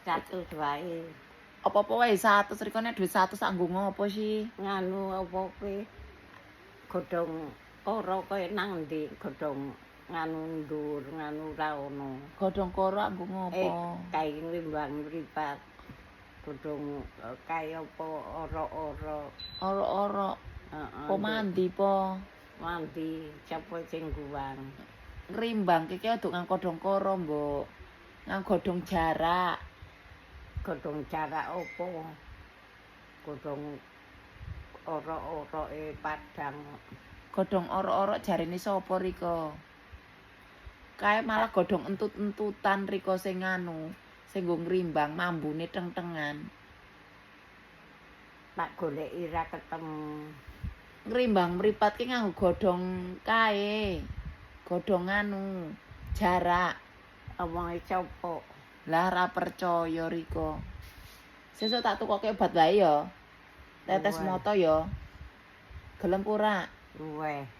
100 wae. Apa-apa wae 100 riko nek dhuwit 100 sak nggo ngopo sih? Nganu apa kuwi godhong ora kaya nang ndi godhong nganu ndur nganu ra ono. Godhong koro nggo ngopo? Kae nglimbang mripat. Godhong kaya apa ora-ora. Ora-ora. Heeh. Po mandi po. Mandi sapa sing guwang. Ngrimbang iki odok nang godhong koro, Mbok. Nang godhong jarak. Godhong jarak apa? Godhong ora-ora Padang. Godhong ora-ora jarine sapa riko? Kae malah godhong entut-entutan riko sing nganu, sing nggo ngrimbang mambune teng-tengan. Tak goleki ra ketemu. Ngrimbang mripat ki nganggo godhong kae. Godhong anu, jarak. Omonge sapa? Lah ra percaya riko. Sesuk tak tukoke obat wae ya. Tetes Wah. mata ya. Gelem ora? Luweh.